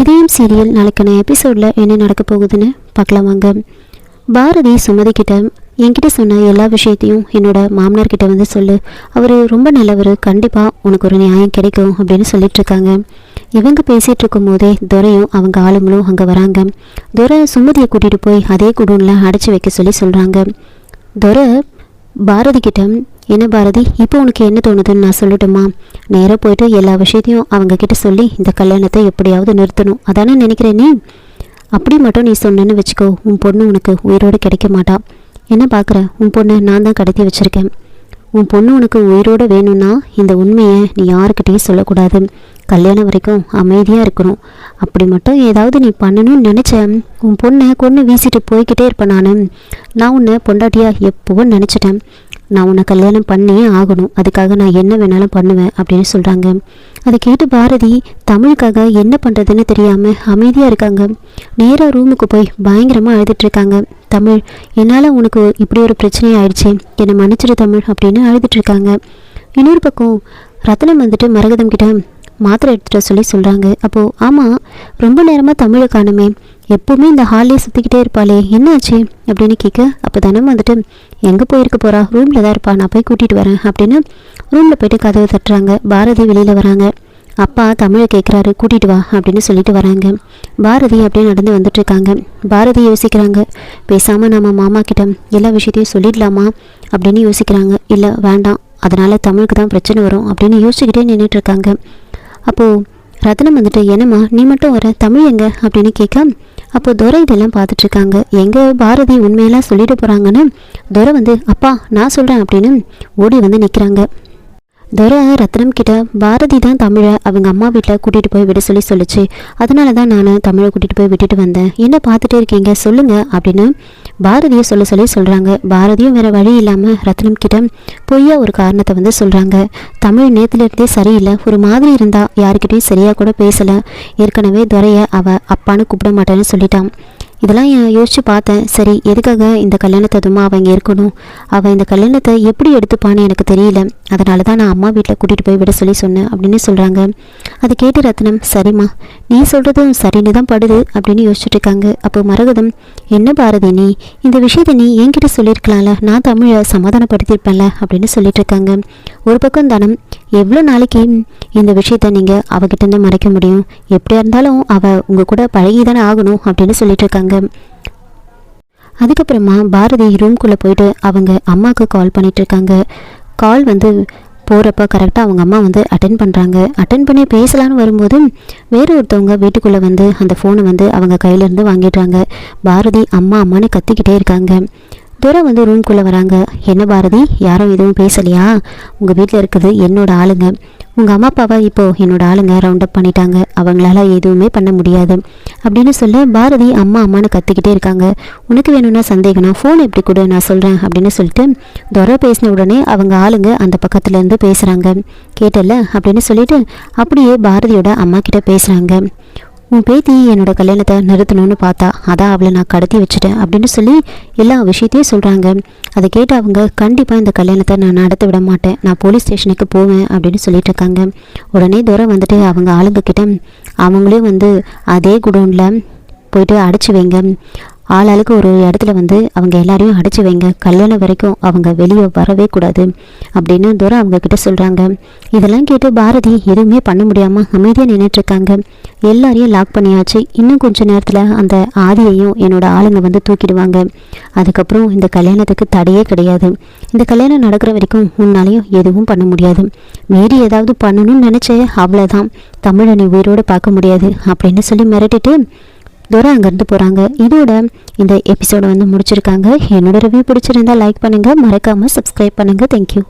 இதயம் சீரியல் நாளைக்கான எபிசோடில் என்ன நடக்க போகுதுன்னு பார்க்கலாம் வாங்க. பாரதி சுமதி கிட்ட என்கிட்ட சொன்ன எல்லா விஷயத்தையும் என்னோட மாமனார்கிட்ட வந்து சொல்லு, அவர் ரொம்ப நல்லவர், கண்டிப்பாக உனக்கு ஒரு நியாயம் கிடைக்கும் அப்படின்னு சொல்லிட்டு இருக்காங்க. இவங்க பேசிகிட்டு இருக்கும் போதே துரையும் அவங்க ஆளுங்களும் அங்கே வராங்க. துரை சுமதியை கூட்டிகிட்டு போய் அதே குடோனில் அடைச்சி வைக்க சொல்கிறாங்க. துரை பாரதி கிட்ட, என்ன பாரதி, இப்போ உனக்கு என்ன தோணுதுன்னு நான் சொல்லட்டுமா? நேராக போயிட்டு எல்லா விஷயத்தையும் அவங்க கிட்ட சொல்லி இந்த கல்யாணத்தை எப்படியாவது நிறுத்தணும் அதானே நினைக்கிறேன். நீ அப்படி மட்டும் நீ சொன்னேன்னு வச்சுக்கோ, உன் பொண்ணு உனக்கு உயிரோடு கிடைக்க மாட்டா. என்ன பார்க்குற, உன் பொண்ணை நான் தான் கடத்தி வச்சுருக்கேன். உன் பொண்ணு உனக்கு உயிரோடு வேணும்னா இந்த உண்மையை நீ யாருக்கிட்டையும் சொல்லக்கூடாது. கல்யாணம் வரைக்கும் அமைதியாக இருக்கணும். அப்படி மட்டும் ஏதாவது நீ பண்ணணும்னு நினச்சேன், உன் பொண்ணை கொன்று வீசிட்டு போய்கிட்டே இருப்பேன். நான் உன்னை பொண்டாட்டியாக எப்போவும் நினச்சிட்டேன். நான் உன்னை கல்யாணம் பண்ணியே ஆகணும், அதுக்காக நான் என்ன வேணாலும் பண்ணுவேன் அப்படின்னு சொல்கிறாங்க. அதை கேட்டு பாரதி தமிழுக்காக என்ன பண்ணுறதுன்னு தெரியாமல் அமைதியாக இருக்காங்க. நேராக ரூமுக்கு போய் பயங்கரமாக அழுதுட்ருக்காங்க. தமிழ், என்னால் உனக்கு இப்படி ஒரு பிரச்சனை ஆயிடுச்சு, என்னை மன்னிச்சிடு தமிழ் அப்படின்னு அழுதுட்ருக்காங்க. இன்னொரு பக்கம் ரத்னம் வந்துட்டு மரகதம் கிட்ட மாத்திரை எடுத்துகிட்ட சொல்கிறாங்க. அப்போது ஆமாம், ரொம்ப நேரமாக தமிழை காணுமே, எப்போவுமே இந்த ஹால்லேயே சுற்றிக்கிட்டே இருப்பாளே, என்னாச்சு அப்படின்னு கேட்க, அப்போ தனம் வந்துட்டு எங்கே போயிருக்க போகிறா, ரூமில் தான் இருப்பா, நான் போய் கூட்டிகிட்டு வரேன் அப்படின்னு ரூமில் போய்ட்டு கதவை தட்டுறாங்க. பாரதி வெளியில் வராங்க. அப்பா தமிழை கேட்குறாரு, கூட்டிகிட்டு வா அப்படின்னு சொல்லிட்டு வராங்க. பாரதி அப்படியே நடந்து வந்துட்டுருக்காங்க. பாரதி யோசிக்கிறாங்க, பேசாமல் நம்ம மாமா கிட்ட எல்லா விஷயத்தையும் சொல்லிடலாமா அப்படின்னு யோசிக்கிறாங்க. இல்லை வேண்டாம், அதனால் தமிழுக்கு தான் பிரச்சனை வரும் அப்படின்னு யோசிச்சுக்கிட்டே நின்றுட்டுருக்காங்க. அப்போது ரத்னம் வந்துட்டு, என்னம்மா நீ மட்டும் வர, தமிழ் எங்கே அப்படின்னு கேட்க, அப்போது துரை இதெல்லாம் பார்த்துட்ருக்காங்க. எங்கே பாரதி உண்மையெல்லாம் சொல்லிட்டு போகிறாங்கன்னு துரை வந்து, அப்பா நான் சொல்கிறேன் அப்படின்னு ஓடி வந்து நிற்கிறாங்க. துரை ரத்னம் கிட்ட, பாரதி தான் தமிழை அவங்க அம்மா வீட்டில் கூட்டிகிட்டு போய் விட சொல்லிச்சு, அதனால தான் நான் தமிழை கூட்டிகிட்டு போய் விட்டுட்டு வந்தேன், என்ன பார்த்துட்டே இருக்கீங்க சொல்லுங்கள் அப்படின்னு பாரதியை சொல்கிறாங்க. பாரதியும் வேறு வழி இல்லாமல் ரத்னம் கிட்ட பொய்யா ஒரு காரணத்தை வந்து சொல்கிறாங்க. தமிழ் நேற்றுலேருந்தே சரியில்லை, ஒரு மாதிரி இருந்தா, யாருக்கிட்டையும் சரியாக கூட பேசலை, ஏற்கனவே துரையை அவள் அப்பான்னு கூப்பிட மாட்டேன்னு சொல்லிட்டான். இதெல்லாம் யோசித்து பார்த்தேன், சரி எதுக்காக இந்த கல்யாணத்தை அதுமா அவங்க இருக்கணும், அவள் இந்த கல்யாணத்தை எப்படி எடுத்துப்பான்னு எனக்கு தெரியல, அதனால தான் நான் அம்மா வீட்டில் கூட்டிகிட்டு போய் விட சொன்னேன் அப்படின்னு சொல்கிறாங்க. அதை கேட்டு ரத்னம், சரிம்மா நீ சொல்கிறதும் சரின்னு தான் படுது அப்படின்னு யோசிச்சுட்டு இருக்காங்க. அப்போ மரகதம், என்ன பாரதி நீ இந்த விஷயத்தை நீ என்கிட்ட சொல்லியிருக்கலாம்ல, நான் தமிழை சமாதானப்படுத்தியிருப்பேன்ல அப்படின்னு சொல்லிட்டு இருக்காங்க. ஒரு பக்கம் தனம், எவ்வளோ நாளைக்கு இந்த விஷயத்த நீங்கள் அவகிட்டேருந்து மறைக்க முடியும், எப்படியா இருந்தாலும் அவள் உங்கள் கூட பழகி தானே ஆகணும் அப்படின்னு சொல்லிட்டு இருக்காங்க. அதுக்கப்புறமா பாரதி ரூம்குள்ளே போயிட்டு அவங்க அம்மாவுக்கு கால் பண்ணிகிட்ருக்காங்க. கால் வந்து போகிறப்ப கரெக்டாக அவங்க அம்மா வந்து அட்டென்ட் பண்ணுறாங்க. அட்டென்ட் பண்ணி பேசலான்னு வரும்போது வேறு ஒருத்தவங்க வீட்டுக்குள்ளே வந்து அந்த ஃபோனை வந்து அவங்க கையிலேருந்து வாங்கிடுறாங்க. பாரதி அம்மா அம்மானு கத்திக்கிட்டே இருக்காங்க. துரை வந்து ரூம்குள்ளே வராங்க. என்ன பாரதி, யாரும் எதுவும் பேசலையா? உங்கள் வீட்டில் இருக்குது என்னோட ஆளுங்க, உங்கள் அம்மா அப்பாவை இப்போது என்னோட ஆளுங்க ரவுண்டப் பண்ணிட்டாங்க, அவங்களால எதுவுமே பண்ண முடியாது அப்படின்னு சொல்ல பாரதி அம்மா அம்மானு கத்திக்கிட்டே இருக்காங்க. உனக்கு வேணும்னா சந்தேகம்னா ஃபோன் எப்படி கொடு, நான் சொல்கிறேன் அப்படின்னு சொல்லிட்டு துரை பேசின உடனே அவங்க ஆளுங்க அந்த பக்கத்துலேருந்து பேசுகிறாங்க. கேட்டல அப்படின்னு சொல்லிட்டு அப்படியே பாரதியோட அம்மா கிட்ட பேசுகிறாங்க. உன் பேத்தி என்னோட கல்யாணத்தை நிறுத்தணும்னு பார்த்தா, அதான் அவளை நான் கடத்தி வச்சுட்டேன் அப்படின்னு சொல்லி எல்லா விஷயத்தையும் சொல்கிறாங்க. அதை கேட்டு அவங்க, கண்டிப்பாக இந்த கல்யாணத்தை நான் நடத்த விட மாட்டேன், நான் போலீஸ் ஸ்டேஷனுக்கு போவேன் அப்படின்னு சொல்லிட்டு இருக்காங்க. உடனே தூரம் வந்துட்டு அவங்க ஆளுங்க கிட்ட, அவங்களையும் வந்து அதே குடோனில் போயிட்டு அடைச்சி வைங்க, ஆளாளுக்கு ஒரு இடத்துல வந்து அவங்க எல்லாரையும் அடைச்சி வைங்க, கல்யாணம் வரைக்கும் அவங்க வெளியே வரவே கூடாது அப்படின்னு தூரம் அவங்க கிட்ட சொல்கிறாங்க. இதெல்லாம் கேட்டு பாரதி எதுவுமே பண்ண முடியாமல் அமைதியாக நின்றுட்டுருக்காங்க. எல்லாரையும் லாக் பண்ணியாச்சு, இன்னும் கொஞ்சம் நேரத்தில் அந்த ஆதியையும் என்னோட ஆளுங்க வந்து தூக்கிடுவாங்க, அதுக்கப்புறம் இந்த கல்யாணத்துக்கு தடையே கிடையாது, இந்த கல்யாணம் நடக்கிற வரைக்கும் உன்னாலையும் எதுவும் பண்ண முடியாது, மீறி ஏதாவது பண்ணணும்னு நினச்சே அவ்வளோதான், தமிழை நீ உயிரோடு பார்க்க முடியாது அப்படின்னு சொல்லி மிரட்டிட்டு தூரம் அங்கேருந்து போகிறாங்க. இதோட இந்த எபிசோடை வந்து முடிச்சிருக்காங்க. என்னோட ரிவ்யூ பிடிச்சிருந்தால் லைக் பண்ணுங்கள், மறக்காமல் சப்ஸ்கிரைப் பண்ணுங்கள். தேங்க்யூ.